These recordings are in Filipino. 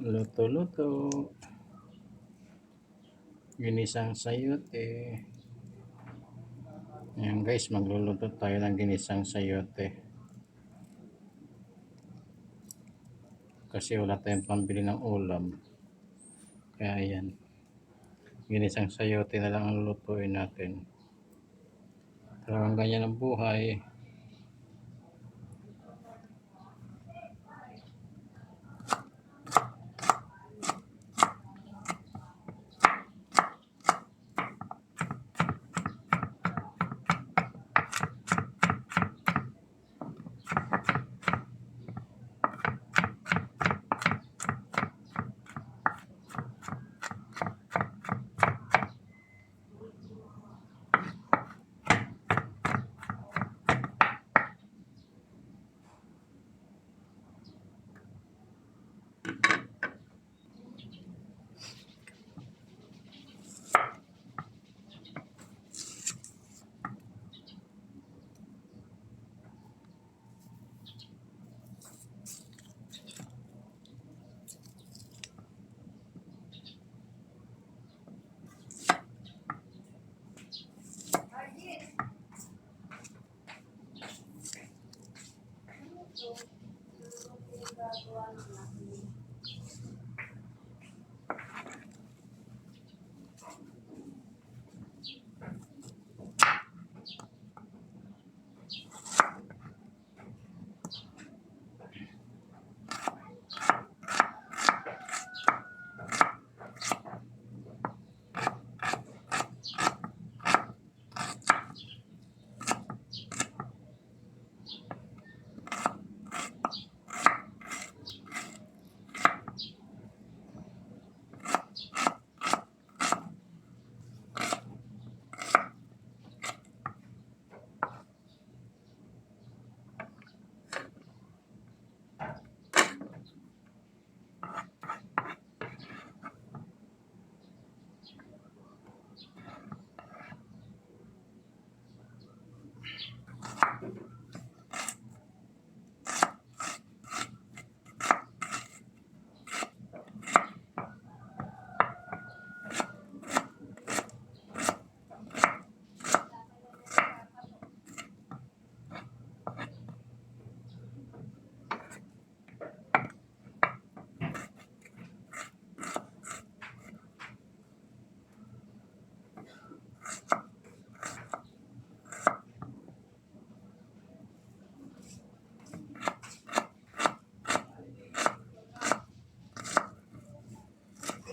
Luto-luto, ginisang sayote. Ayan guys, magluluto tayo ng ginisang sayote. Kasi wala tayong pambili ng ulam. Kaya ayan, ginisang sayote na lang ang lutuin natin. Talagang ganyan ang buhay.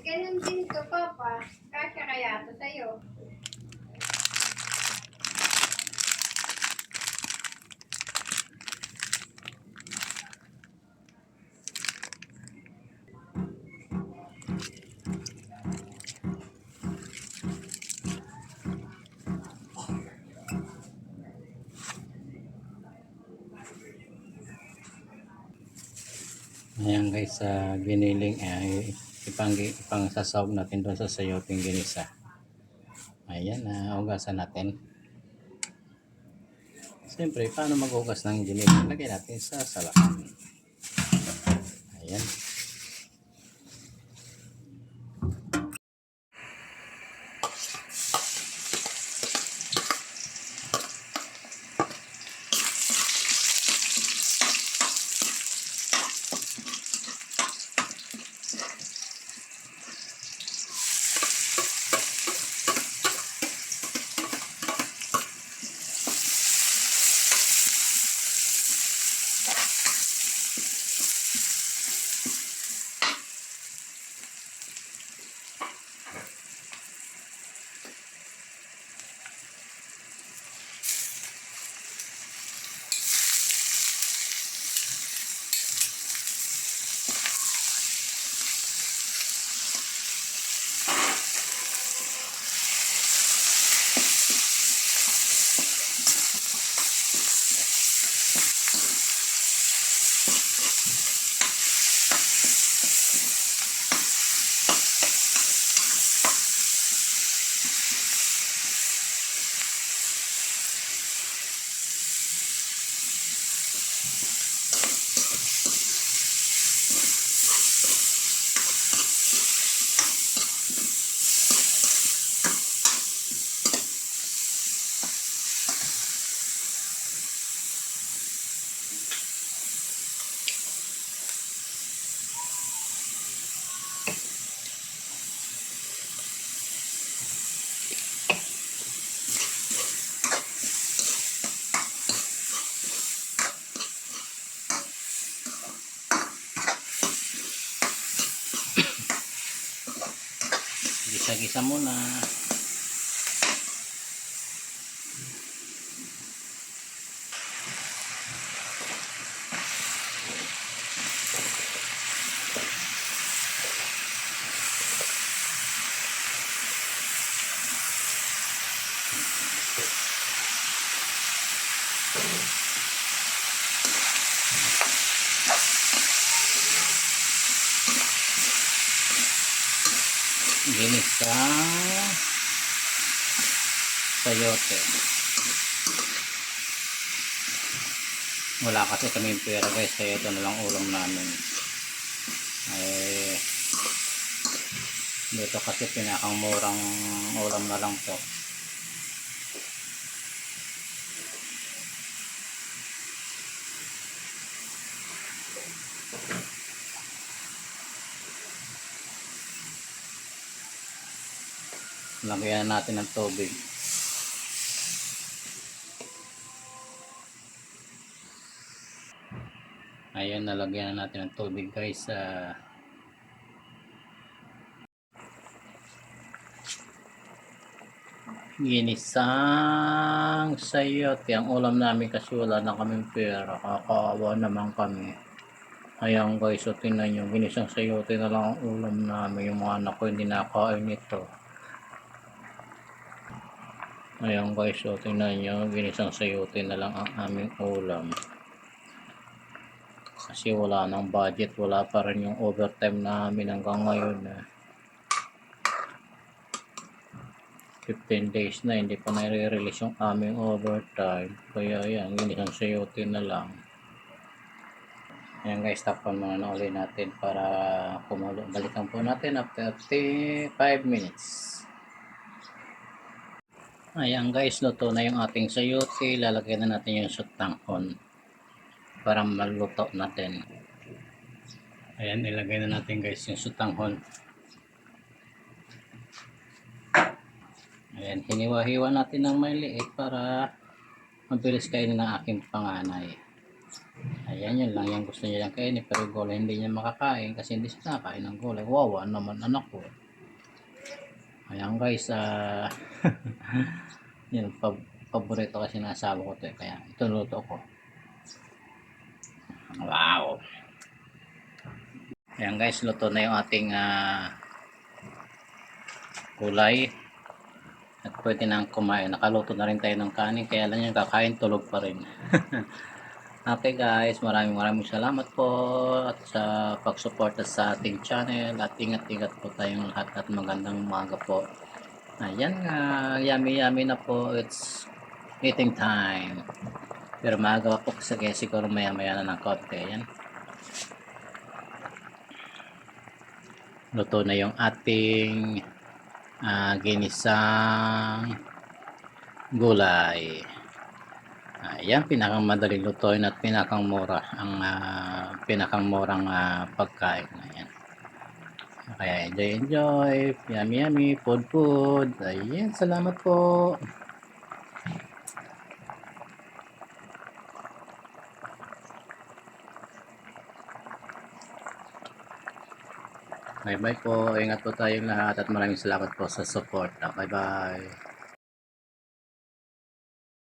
Ganun din to, Papa. Kasya kaya to sa'yo. Ayan guys, sa giniling ay ipang sasawag natin doon sa sayoting ginisa. Ayan, ugasan natin. Siyempre, paano mag-ugas ng giniling? Lagay natin sa salakan. Ayan. Gisa-gisa muna. Ginisang sayote. Wala kasi kaming pera guys, kaya ito na lang ulam namin. Ay, dito kasi pinakang murang ulam na lang to. Lagyan natin ng tubig. Ayun, nalagyan na natin ng tubig guys. Ginisang sayote ang ulam namin kasi wala na kaming pera. Kakaawa naman kami. Ayan guys, so tingnan nyo, ginisang sayote na lang ang ulam namin. Yung mga anak ko hindi nakain nito. Ayan guys, so tingnan nyo, ginisang sayote na lang ang aming ulam. Kasi wala nang budget, wala pa rin yung overtime namin hanggang ngayon. 15 days na, hindi pa nare-release yung aming overtime. Kaya yan, ginisang sayote na lang. Ayan guys, tapan muna na ulit natin para kumulo. Balikan po natin after 5 minutes. Ayan guys, luto na yung ating sayote. Lalagyan na natin yung sutanghon para maluto natin. Ayan, ilagay na natin guys yung sutanghon. Ayan, hiniwa-hiwa natin ng maliit para mabilis kainin ng aking panganay. Ayan, yun lang yung gusto niya kainin, pero gulay hindi niya makakain kasi hindi siya nakakain ng gulay. Wawa naman anak ko. Ayan guys, yun, paborito kasi ng asawa ko to, kaya ito luto ko. Wow! Ayan guys, luto na yung ating gulay. At pwede nang kumain. Nakaluto na rin tayo ng kanin, kaya lang yung kakain tulog pa rin. Okay guys, maraming salamat po at sa pagsuporta sa ating channel, at ingat-ingat po tayong lahat at magandang umaga po. Ayan nga, yummy na po, it's eating time. Pero maaga po kasi kaya siguro maya na ng konti. Ayan. Luto na yung ating ginisang gulay. Ayan, pinakang madaling lutuin at pinakang mura ang pinakang murang pagkain. Ayan. Kaya enjoy, yummy, food. Ayan, salamat po. Bye po, ingat po tayong lahat at maraming salamat po sa support. Bye.